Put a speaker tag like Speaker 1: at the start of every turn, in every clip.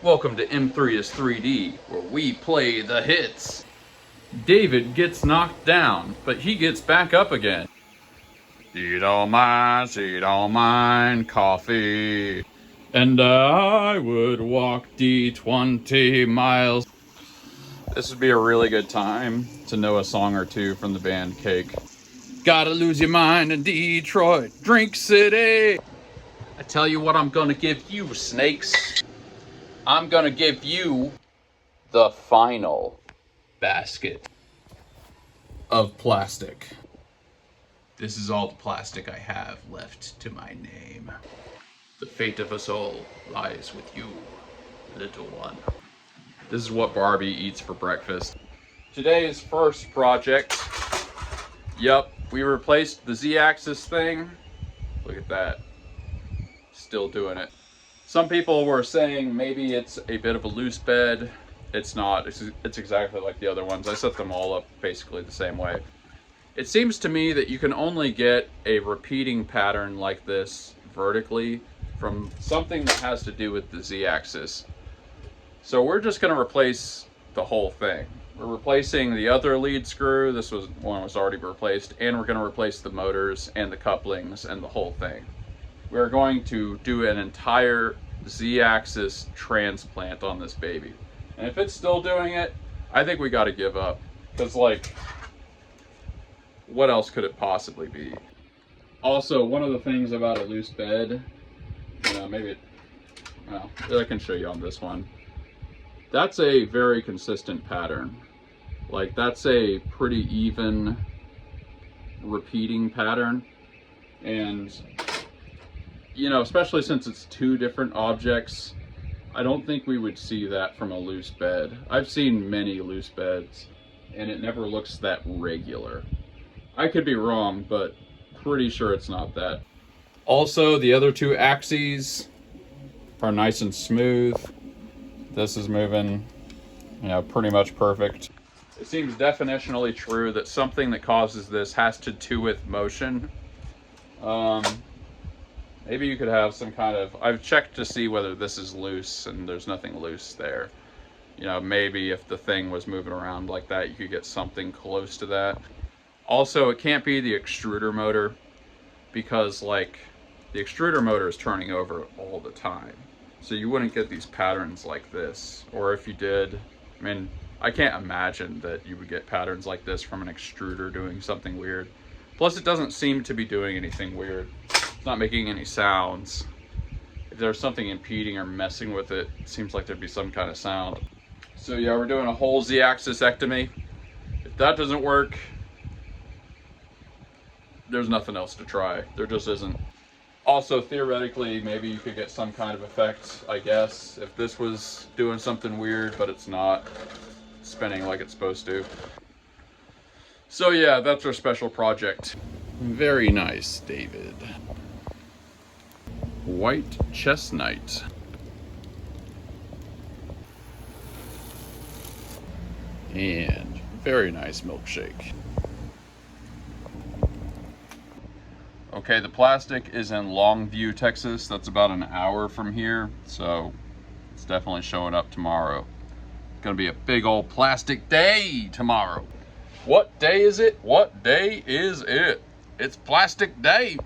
Speaker 1: Welcome to M3 is 3D, where we play the hits. David gets knocked down, but he gets back up again. She don't mind coffee. And I would walk D20 miles. This would be a really good time to know a song or two from the band Cake. Gotta lose your mind in Detroit, Drink City. I tell you what I'm gonna give you, snakes. I'm gonna give you the final basket of plastic. This is all the plastic I have left to my name. The fate of us all lies with you, little one. This is what Barbie eats for breakfast. Today's first project. Yep, we replaced the Z-axis thing. Look at that. Still doing it. Some people were saying maybe it's a bit of a loose bed. It's not. It's exactly like the other ones. I set them all up basically the same way. It seems to me that you can only get a repeating pattern like this vertically from something that has to do with the Z-axis. So we're just going to replace the whole thing. We're replacing the other lead screw. This one was already replaced, and we're going to replace the motors and the couplings and the whole thing. We're going to do an entire Z-axis transplant on this baby. And if it's still doing it, I think we got to give up. Because, like, what else could it possibly be? Also, one of the things about a loose bed, well, I can show you on this one. That's a very consistent pattern. Like, that's a pretty even repeating pattern. And, especially since it's two different objects, I don't think we would see that from a loose bed. I've seen many loose beds, and it never looks that regular. I could be wrong, but pretty sure it's not that. Also, the other two axes are nice and smooth. This is moving, pretty much perfect. It seems definitionally true that something that causes this has to do with motion. Maybe you could have some kind of, I've checked to see whether this is loose, and there's nothing loose there. Maybe if the thing was moving around like that, you could get something close to that. Also, it can't be the extruder motor, because the extruder motor is turning over all the time. So you wouldn't get these patterns like this. Or if you did, I can't imagine that you would get patterns like this from an extruder doing something weird. Plus, it doesn't seem to be doing anything weird. It's not making any sounds. If there's something impeding or messing with it, it seems like there'd be some kind of sound. So yeah, we're doing a whole Z-axis-ectomy. If that doesn't work, there's nothing else to try. There just isn't. Also, theoretically, maybe you could get some kind of effect, I guess, if this was doing something weird, but it's not spinning like it's supposed to. So yeah, that's our special project. Very nice, David. White chestnut. And very nice milkshake. Okay, the plastic is in Longview, Texas. That's about an hour from here, so it's definitely showing up tomorrow. It's gonna be a big old plastic day tomorrow. What day is it? What day is it? It's plastic day.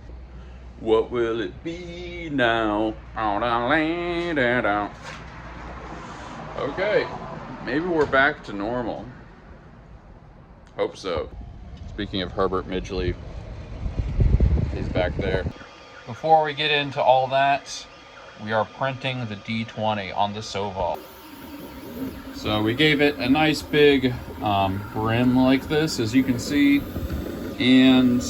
Speaker 1: What will it be now? Okay, maybe we're back to normal. Hope so. Speaking of Herbert Midgley, he's back there. Before we get into all that, we are printing the D20 on the Soval. So we gave it a nice big brim like this, as you can see, and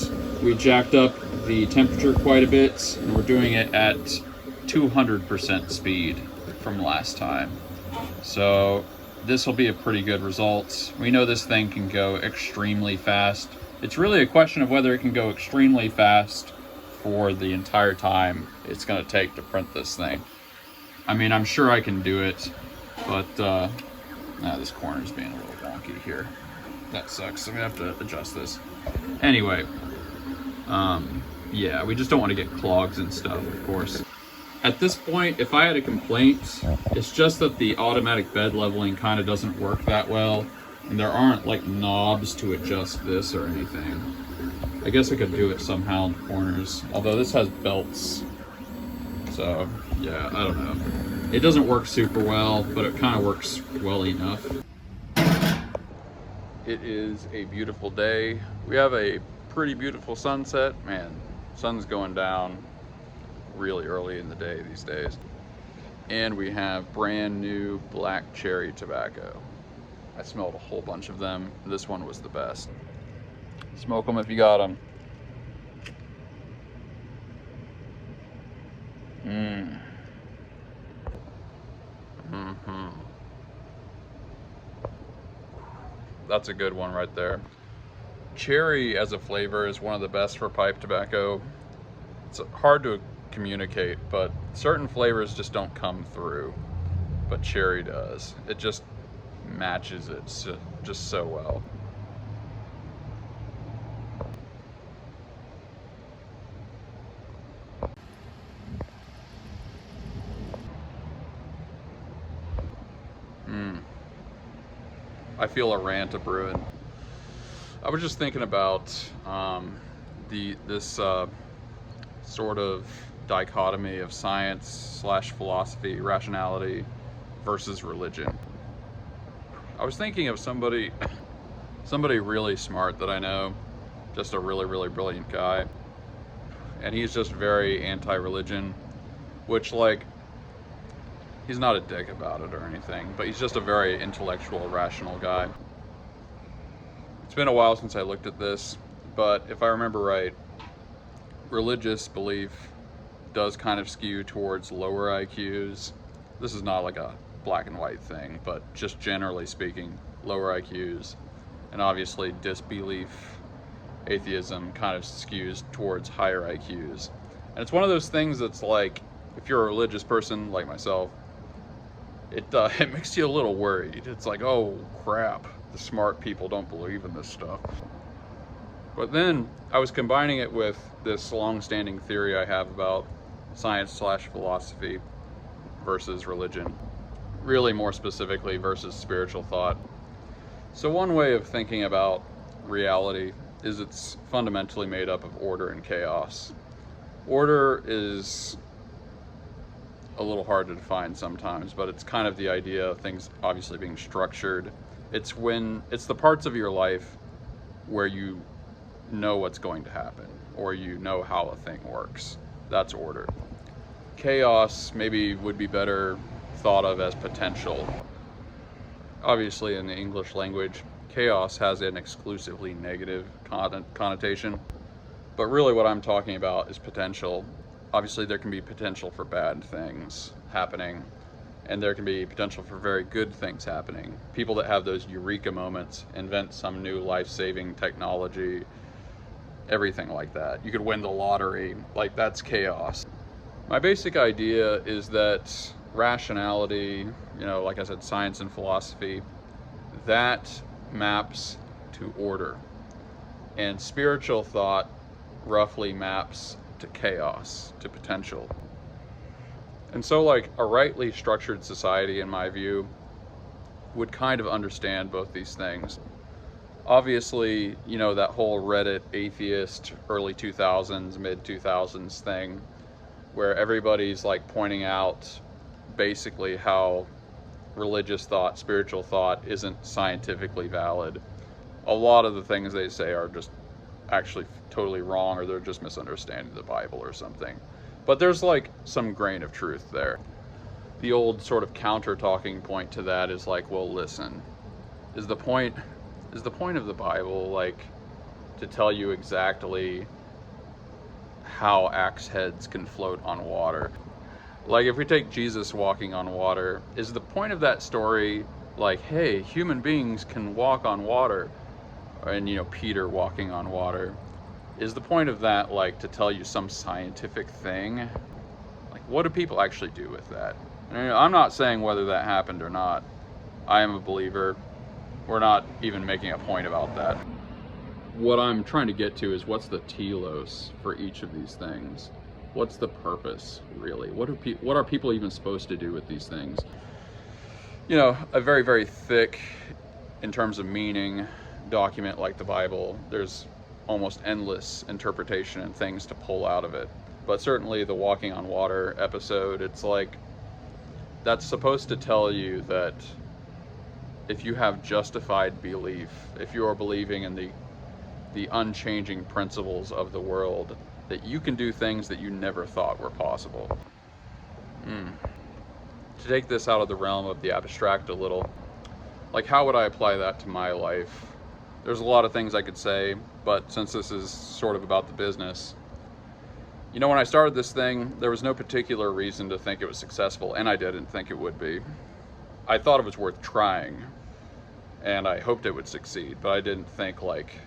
Speaker 1: we jacked up the temperature quite a bit, and we're doing it at 200% speed from last time. So this will be a pretty good result. We know this thing can go extremely fast. It's really a question of whether it can go extremely fast for the entire time it's going to take to print this thing. I'm sure I can do it, but this corner's being a little wonky here. That sucks. I'm going to have to adjust this. Anyway, yeah, we just don't want to get clogs and stuff, of course. At this point, if I had a complaint, it's just that the automatic bed leveling kind of doesn't work that well, and there aren't like knobs to adjust this or anything. I guess I could do it somehow in the corners, although this has belts. So, yeah, I don't know. It doesn't work super well, but it kind of works well enough. It is a beautiful day. We have a pretty beautiful sunset. Man, sun's going down really early in the day these days. And we have brand new black cherry tobacco. I smelled a whole bunch of them. This one was the best. Smoke them if you got them. That's a good one right there. Cherry as a flavor is one of the best for pipe tobacco. It's hard to communicate, but certain flavors just don't come through, but cherry does. It just matches it just so well. I feel a rant a brewing. I was just thinking about this sort of dichotomy of science / philosophy, rationality versus religion. I was thinking of somebody really smart that I know, just a really, really brilliant guy, and he's just very anti-religion, which, like, he's not a dick about it or anything, but he's just a very intellectual, rational guy. It's been a while since I looked at this, but if I remember right, religious belief does kind of skew towards lower IQs. This is not like a black and white thing, but just generally speaking, lower IQs. And obviously disbelief, atheism kind of skews towards higher IQs. And it's one of those things that's like, if you're a religious person like myself, it makes you a little worried. It's like, oh crap, the smart people don't believe in this stuff. But then I was combining it with this long-standing theory I have about science / philosophy versus religion. Really more specifically versus spiritual thought. So one way of thinking about reality is it's fundamentally made up of order and chaos. Order is a little hard to define sometimes, but it's kind of the idea of things obviously being structured. It's the parts of your life where you know what's going to happen, or you know how a thing works. That's order. Chaos maybe would be better thought of as potential. Obviously in the English language, chaos has an exclusively negative connotation, but really what I'm talking about is potential. Obviously there can be potential for bad things happening, and there can be potential for very good things happening. People that have those eureka moments, invent some new life-saving technology, everything like that. You could win the lottery, like that's chaos. My basic idea is that rationality, like I said, science and philosophy, that maps to order. And spiritual thought roughly maps to chaos, to potential. And so like a rightly structured society, in my view, would kind of understand both these things. Obviously, that whole Reddit atheist early 2000s, mid 2000s thing, where everybody's like pointing out basically how religious thought, spiritual thought isn't scientifically valid. A lot of the things they say are just actually totally wrong, or they're just misunderstanding the Bible or something. But there's like some grain of truth there. The old sort of counter talking point to that is like, well, listen, is the point of the Bible like to tell you exactly how axe heads can float on water? Like if we take Jesus walking on water, is the point of that story like, hey, human beings can walk on water? And Peter walking on water, is the point of that like to tell you some scientific thing? Like, what do people actually do with that? And, I'm not saying whether that happened or not. I am a believer. We're not even making a point about that. What I'm trying to get to is what's the telos for each of these things. What's the purpose, really? What are people even supposed to do with these things? You know, a very, very thick, in terms of meaning, document like the Bible, there's almost endless interpretation and things to pull out of it. But certainly the walking on water episode, it's like, that's supposed to tell you that if you have justified belief, if you are believing in the unchanging principles of the world, that you can do things that you never thought were possible. To take this out of the realm of the abstract a little, like, how would I apply that to my life? There's a lot of things I could say, but since this is sort of about the business, you know, when I started this thing, there was no particular reason to think it was successful, and I didn't think it would be. I thought it was worth trying, and I hoped it would succeed, but I didn't think, like,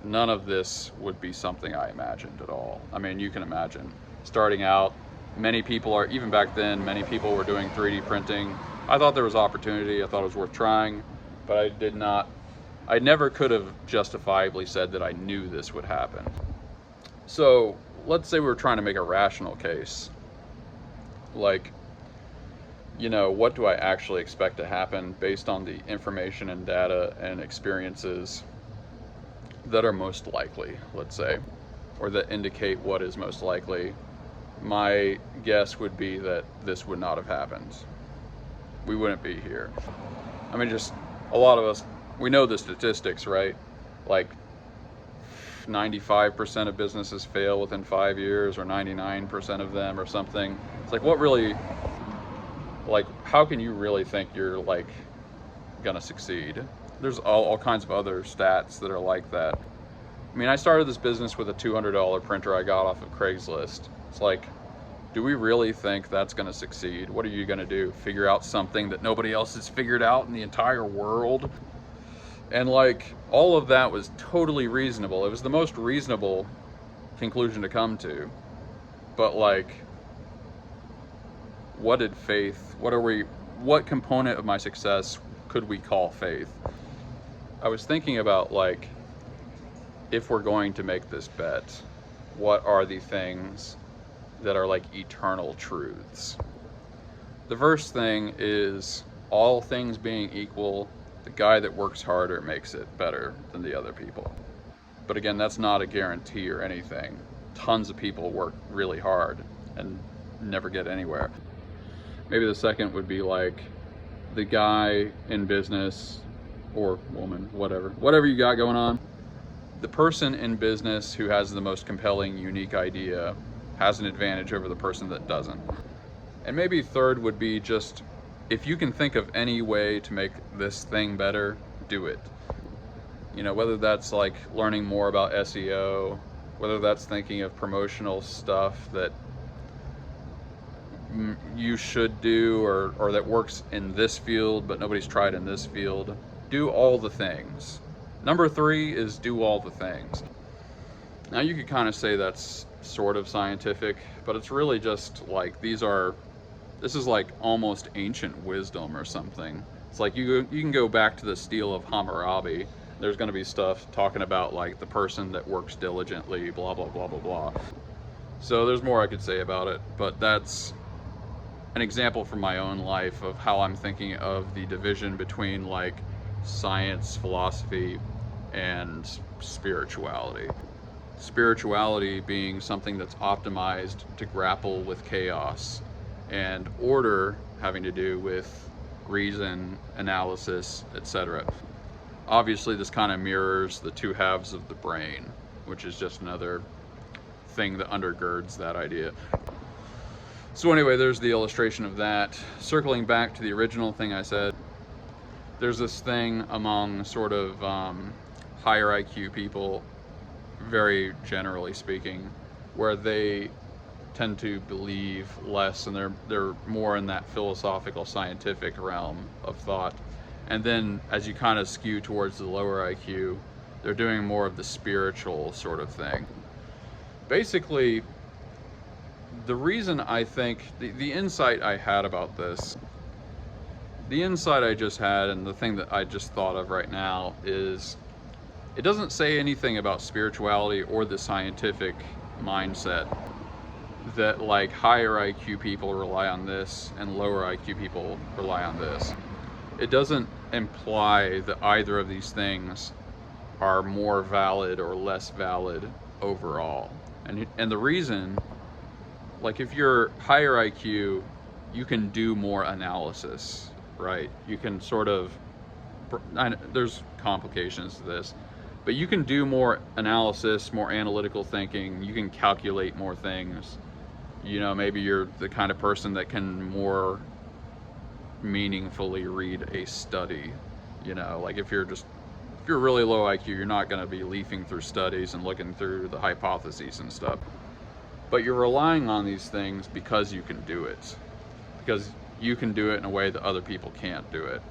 Speaker 1: none of this would be something I imagined at all. I mean, you can imagine starting out, many people are, even back then, many people were doing 3D printing. I thought there was opportunity, I thought it was worth trying, but I never could have justifiably said that I knew this would happen. So let's say we were trying to make a rational case. Like, you know, what do I actually expect to happen based on the information and data and experiences that are most likely, let's say, or that indicate what is most likely? My guess would be that this would not have happened. We wouldn't be here. I mean, just a lot of us, we know the statistics, right? Like 95% of businesses fail within 5 years, or 99% of them, or something. It's like, what really, like, how can you really think you're, like, gonna succeed? There's all kinds of other stats that are like that. I mean, I started this business with a $200 printer I got off of Craigslist. It's like, do we really think that's gonna succeed? What are you gonna do? Figure out something that nobody else has figured out in the entire world? And, like, all of that was totally reasonable. It was the most reasonable conclusion to come to. But, like, what did faith, what component of my success could we call faith? I was thinking about, like, if we're going to make this bet, what are the things that are, like, eternal truths? The first thing is, all things being equal, the guy that works harder makes it better than the other people. But again, that's not a guarantee or anything. Tons of people work really hard and never get anywhere. Maybe the second would be, like, the guy in business, or woman, whatever you got going on, the person in business who has the most compelling, unique idea has an advantage over the person that doesn't. And maybe third would be just, if you can think of any way to make this thing better, do it. You know, whether that's, like, learning more about SEO, whether that's thinking of promotional stuff that you should do, or that works in this field but nobody's tried in this field. Do all the things. Number 3 is do all the things. Now, you could kind of say that's sort of scientific, but it's really just like, this is like almost ancient wisdom or something. It's like you can go back to the Stele of Hammurabi. There's going to be stuff talking about, like, the person that works diligently, blah blah blah blah blah. So there's more I could say about it, but that's an example from my own life of how I'm thinking of the division between, like, science, philosophy, and spirituality. Spirituality being something that's optimized to grapple with chaos, and order having to do with reason, analysis, etc. Obviously, this kind of mirrors the two halves of the brain, which is just another thing that undergirds that idea. So anyway, there's the illustration of that. Circling back to the original thing I said, there's this thing among sort of higher IQ people, very generally speaking, where they tend to believe less, and they're more in that philosophical, scientific realm of thought. And then as you kind of skew towards the lower IQ, they're doing more of the spiritual sort of thing. Basically, the reason I think, the insight I had about this, the insight I just had, and the thing that I just thought of right now, is it doesn't say anything about spirituality or the scientific mindset. that like higher IQ people rely on this and lower IQ people rely on this. It doesn't imply that either of these things are more valid or less valid overall. And the reason, like if you're higher IQ, you can do more analysis, right? You can sort of, there's complications to this, but you can do more analysis, more analytical thinking, you can calculate more things. You know, maybe you're the kind of person that can more meaningfully read a study. You know, like if you're really low IQ, you're not going to be leafing through studies and looking through the hypotheses and stuff. But you're relying on these things because you can do it. Because you can do it in a way that other people can't do it.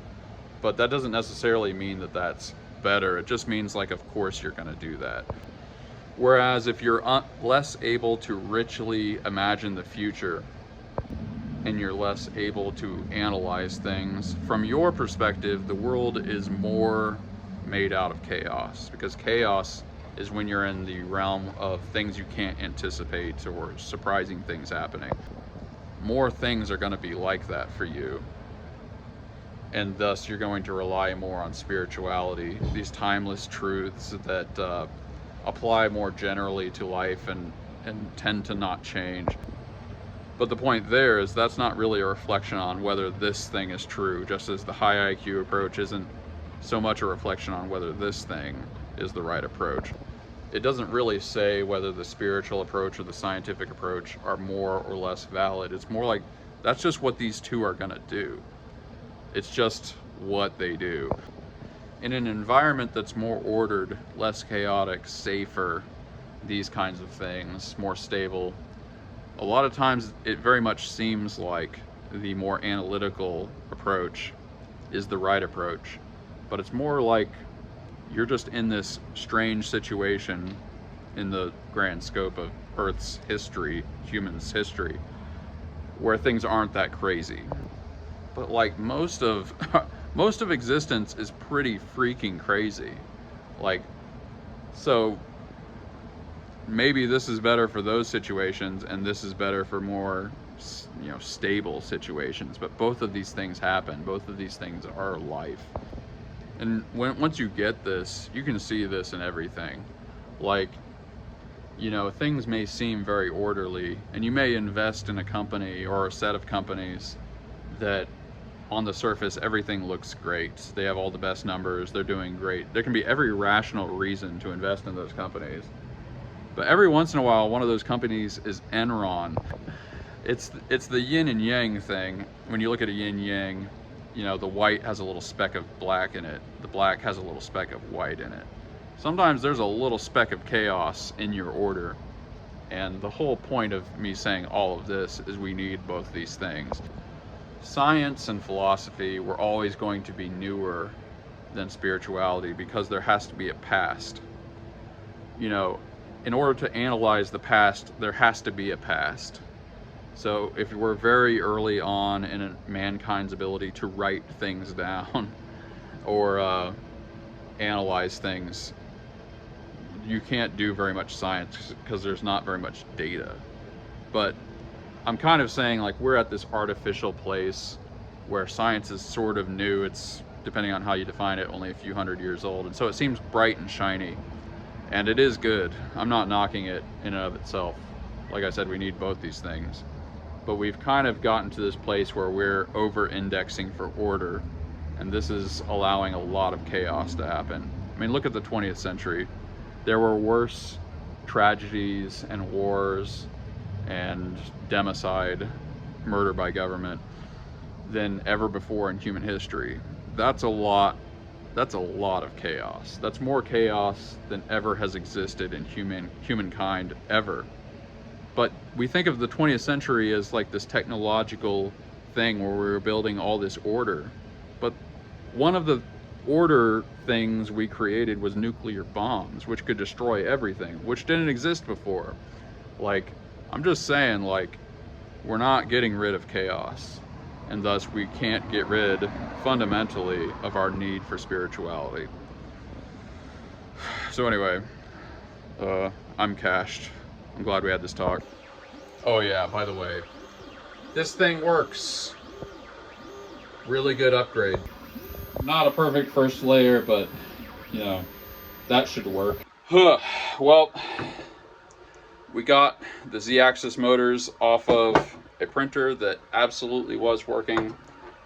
Speaker 1: But that doesn't necessarily mean that that's better. It just means, like, of course you're going to do that. Whereas if you're less able to richly imagine the future, and you're less able to analyze things, from your perspective, the world is more made out of chaos. Because chaos is when you're in the realm of things you can't anticipate or surprising things happening. More things are going to be like that for you. And thus you're going to rely more on spirituality, these timeless truths that apply more generally to life and tend to not change. But the point there is that's not really a reflection on whether this thing is true, just as the high IQ approach isn't so much a reflection on whether this thing is the right approach. It doesn't really say whether the spiritual approach or the scientific approach are more or less valid. It's more like that's just what these two are going to do. It's just what they do. In an environment that's more ordered, less chaotic, safer, these kinds of things, more stable, a lot of times it very much seems like the more analytical approach is the right approach. But it's more like you're just in this strange situation in the grand scope of Earth's history, humans' history, where things aren't that crazy. But like most of existence is pretty freaking crazy. Like, so maybe this is better for those situations and this is better for more, you know, stable situations. But both of these things happen. Both of these things are life. And once you get this, you can see this in everything. Like, you know, things may seem very orderly, and you may invest in a company or a set of companies that on the surface everything looks great. They have all the best numbers, they're doing great. There can be every rational reason to invest in those companies. But every once in a while, one of those companies is Enron. It's the yin and yang thing. When you look at a yin yang, you know, the white has a little speck of black in it. The black has a little speck of white in it. Sometimes there's a little speck of chaos in your order. And the whole point of me saying all of this is we need both these things. Science and philosophy were always going to be newer than spirituality because there has to be a past. You know, in order to analyze the past, there has to be a past. So if we're very early on in mankind's ability to write things down or analyze things, you can't do very much science because there's not very much data. But I'm kind of saying, like, we're at this artificial place where science is sort of new. It's, depending on how you define it, only a few hundred years old. And so it seems bright and shiny. And it is good. I'm not knocking it in and of itself. Like I said, we need both these things. But we've kind of gotten to this place where we're over-indexing for order, and this is allowing a lot of chaos to happen. I mean, look at the 20th century. There were worse tragedies and wars and democide, murder by government, than ever before in human history. That's a lot of chaos. That's more chaos than ever has existed in humankind ever. But we think of the 20th century as like this technological thing where we were building all this order. But one of the order things we created was nuclear bombs, which could destroy everything, which didn't exist before. Like, I'm just saying, like, we're not getting rid of chaos, and thus we can't get rid fundamentally of our need for spirituality. So anyway, I'm cached. I'm glad we had this talk. Oh yeah, by the way, this thing works. Really good upgrade. Not a perfect first layer, but you know, that should work. Well, we got the Z-axis motors off of a printer that absolutely was working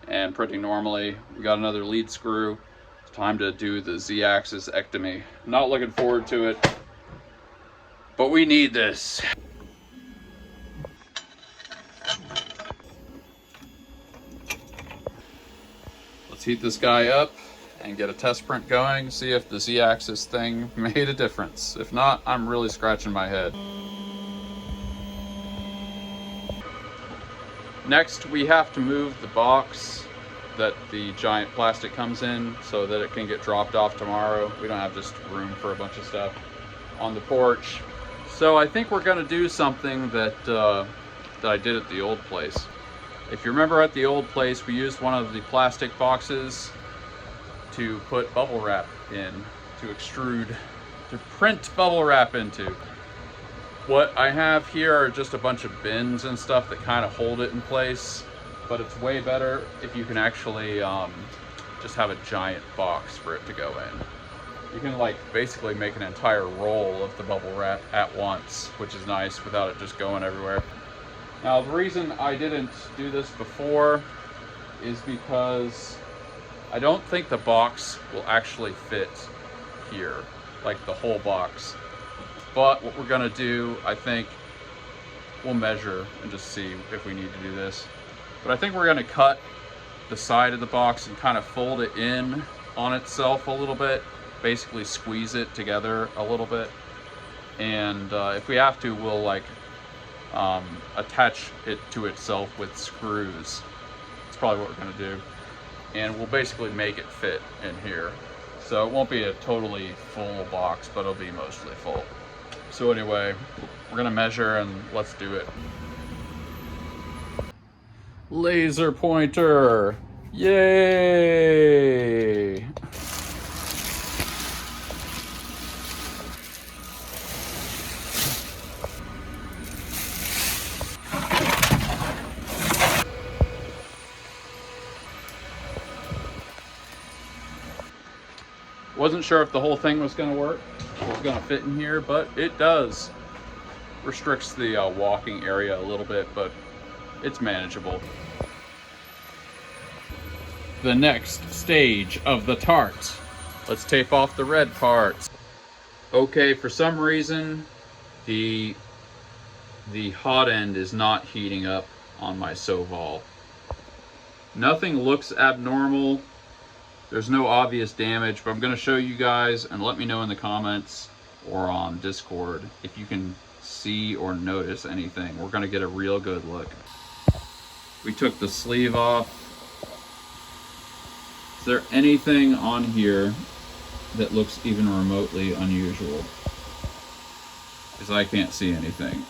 Speaker 1: and printing normally. We got another lead screw. It's time to do the Z-axis ectomy. Not looking forward to it, but we need this. Let's heat this guy up and get a test print going, see if the Z-axis thing made a difference. If not, I'm really scratching my head. Next, we have to move the box that the giant plastic comes in so that it can get dropped off tomorrow. We don't have just room for a bunch of stuff on the porch. So I think we're gonna do something that I did at the old place. If you remember at the old place, we used one of the plastic boxes to put bubble wrap in, to extrude, to print bubble wrap into. What I have here are just a bunch of bins and stuff that kind of hold it in place, but it's way better if you can actually just have a giant box for it to go in. You can like basically make an entire roll of the bubble wrap at once, which is nice without it just going everywhere. Now the reason I didn't do this before is because I don't think the box will actually fit here, like the whole box. But what we're gonna do, I think, we'll measure and just see if we need to do this. But I think we're gonna cut the side of the box and kind of fold it in on itself a little bit, basically squeeze it together a little bit. And if we have to, we'll like attach it to itself with screws. That's probably what we're gonna do. And we'll basically make it fit in here. So it won't be a totally full box, but it'll be mostly full. So anyway, we're gonna measure and let's do it. Laser pointer, yay! Wasn't sure if the whole thing was gonna work, was gonna fit in here, but it does. Restricts the walking area a little bit, but it's manageable. The next stage of the tart. Let's tape off the red parts. Okay, for some reason, the hot end is not heating up on my Soval. Nothing looks abnormal. There's no obvious damage, but I'm gonna show you guys and let me know in the comments or on Discord if you can see or notice anything. We're gonna get a real good look. We took the sleeve off. Is there anything on here that looks even remotely unusual? Because I can't see anything.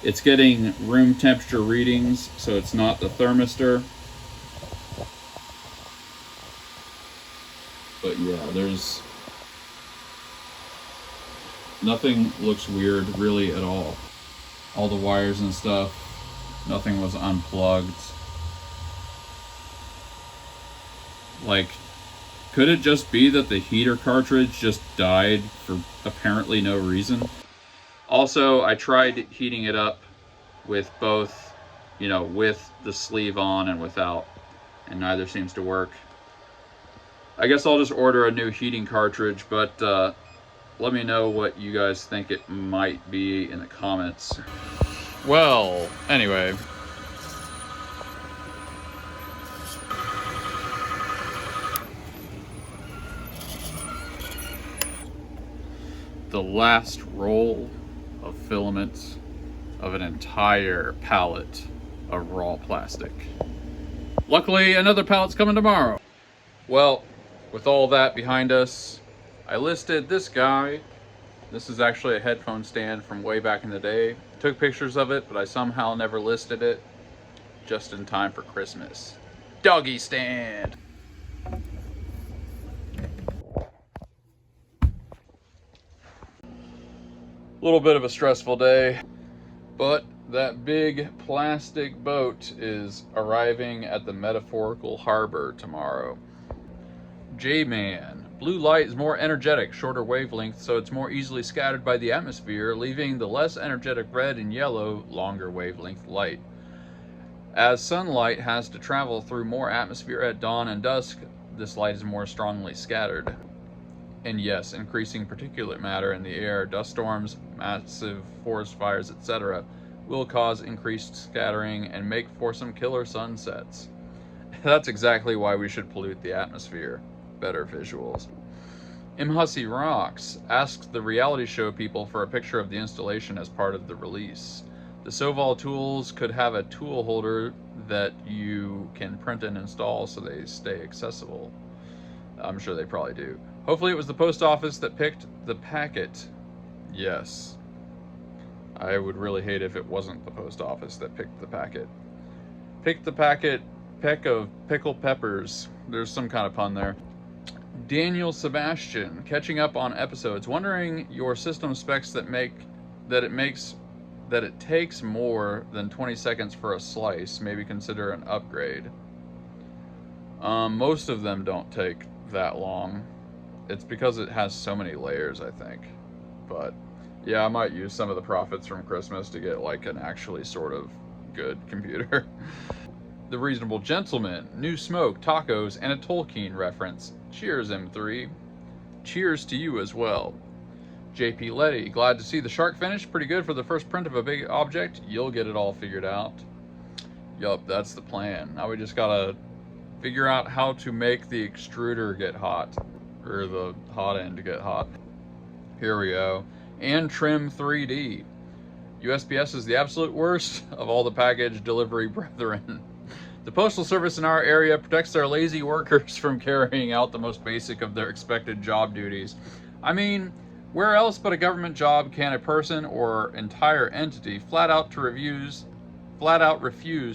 Speaker 1: It's getting room temperature readings, so it's not the thermistor. But yeah, there's nothing looks weird really at all. All the wires and stuff, nothing was unplugged. Like, could it just be that the heater cartridge just died for apparently no reason? Also, I tried heating it up with both, you know, with the sleeve on and without, and neither seems to work. I guess I'll just order a new heating cartridge, but let me know what you guys think it might be in the comments. Well, anyway. The last roll of filaments of an entire pallet of raw plastic. Luckily, another pallet's coming tomorrow. Well, with all that behind us, I listed this guy. This is actually a headphone stand from way back in the day. Took pictures of it, but I somehow never listed it. Just in time for Christmas. Doggy stand! little bit of a stressful day, but that big plastic boat is arriving at the metaphorical harbor tomorrow. J-Man. Blue light is more energetic, shorter wavelength, so it's more easily scattered by the atmosphere, leaving the less energetic red and yellow, longer wavelength light. As sunlight has to travel through more atmosphere at dawn and dusk, this light is more strongly scattered. And yes, increasing particulate matter in the air, dust storms, massive forest fires, etc., will cause increased scattering and make for some killer sunsets. That's exactly why we should pollute the atmosphere. Better visuals. Hussey Rocks asks the reality show people for a picture of the installation as part of the release. The Soval tools could have a tool holder that you can print and install so they stay accessible. I'm sure they probably do. Hopefully it was the post office that picked the packet. Yes. I would really hate if it wasn't the post office that picked the packet. Picked the packet, peck of pickled peppers. There's some kind of pun there. Daniel Sebastian, catching up on episodes, wondering your system specs that it takes more than 20 seconds for a slice. Maybe consider an upgrade. Most of them don't take that long. It's because it has so many layers, I think. But yeah, I might use some of the profits from Christmas to get like an actually sort of good computer. The Reasonable Gentleman, new smoke, tacos, and a Tolkien reference. Cheers, M3. Cheers to you as well. JP Letty, glad to see the shark finish. Pretty good for the first print of a big object. You'll get it all figured out. Yup, that's the plan. Now we just gotta figure out how to make the extruder get hot. Or the hot end to get hot. Here we go. And trim 3D. USPS is the absolute worst of all the package delivery brethren. The Postal Service in our area protects their lazy workers from carrying out the most basic of their expected job duties. I mean, where else but a government job can a person or entire entity flat out refuse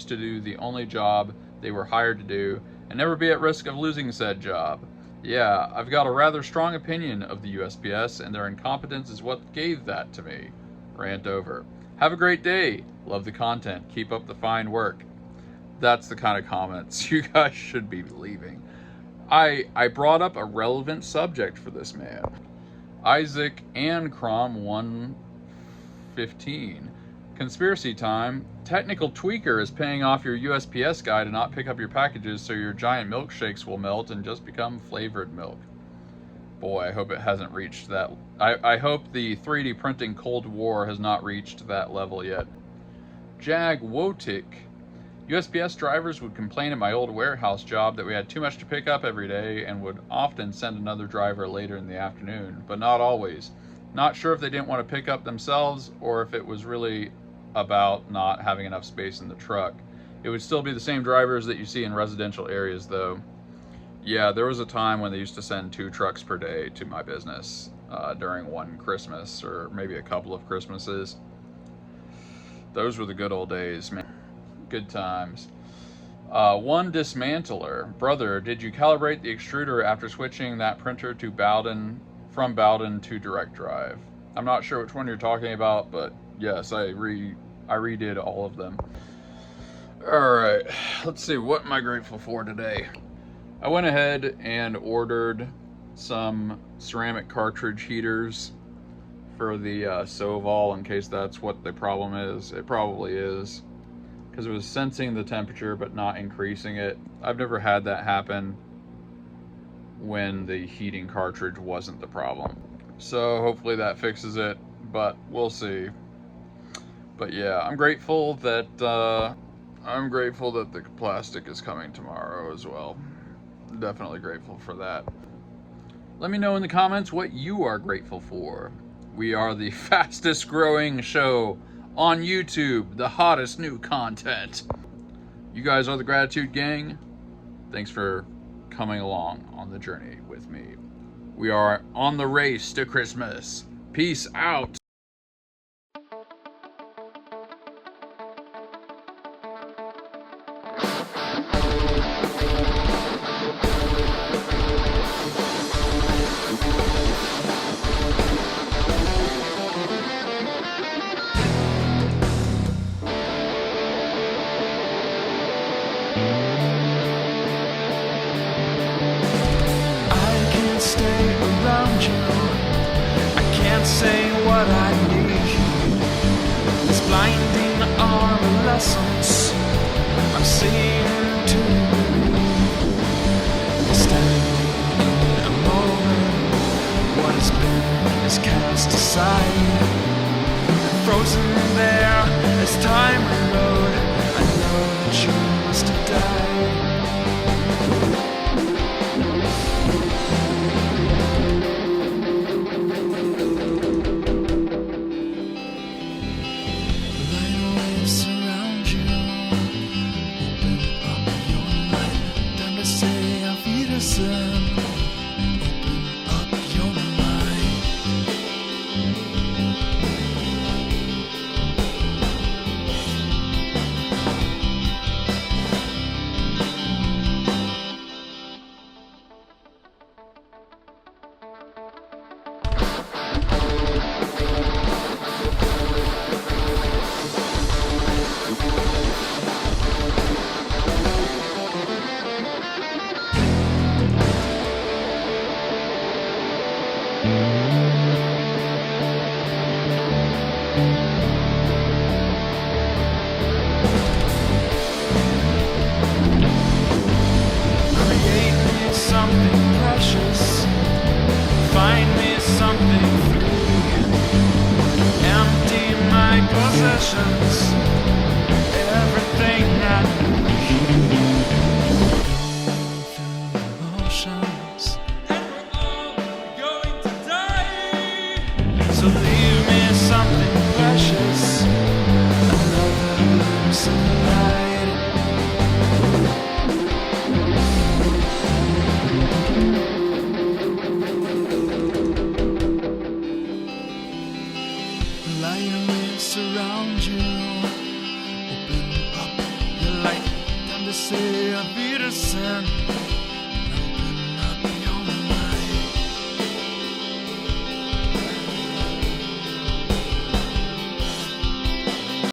Speaker 1: to do the only job they were hired to do and never be at risk of losing said job? Yeah, I've got a rather strong opinion of the USPS, and their incompetence is what gave that to me. Rant over. Have a great day. Love the content. Keep up the fine work. That's the kind of comments you guys should be leaving. I brought up a relevant subject for this man. Isaac Ancrom 115. Conspiracy time. Technical tweaker is paying off your USPS guy to not pick up your packages so your giant milkshakes will melt and just become flavored milk. Boy, I hope it hasn't reached that. I hope the 3D printing Cold War has not reached that level yet. Jag Wotik. USPS drivers would complain at my old warehouse job that we had too much to pick up every day and would often send another driver later in the afternoon, but not always. Not sure if they didn't want to pick up themselves or if it was really about not having enough space in the truck. It would still be the same drivers that you see in residential areas though. Yeah, there was a time when they used to send 2 trucks per day to my business during one Christmas or maybe a couple of Christmases. Those were the good old days, man. Good times. One dismantler. Brother, did you calibrate the extruder after switching that printer to from Bowden to direct drive? I'm not sure which one you're talking about, but yes, I redid all of them. Alright, let's see, what am I grateful for today? I went ahead and ordered some ceramic cartridge heaters for the Soval in case that's what the problem is. It probably is, because it was sensing the temperature but not increasing it. I've never had that happen when the heating cartridge wasn't the problem. So hopefully that fixes it, but we'll see. But yeah, I'm grateful that the plastic is coming tomorrow as well. Definitely grateful for that. Let me know in the comments what you are grateful for. We are the fastest growing show on YouTube, the hottest new content. You guys are the Gratitude Gang. Thanks for coming along on the journey with me. We are on the race to Christmas. Peace out.
Speaker 2: I can't stay around you. I can't say what I need. These blinding are lessons I'm seeing to standing in a moment. What has been is cast aside, frozen there as time rode. I know that you must have died. Light waves surround you. Open up your mind. Time to say auf Wiedersehen. Open up your mind. Create me something precious. Find me something free. Empty my possessions. Everything I need. Through emotions. And we're all going to die. So leave me something precious. Another glimpse of light. Light waves surround you. Open up your light. Time to say auf Wiedersehen.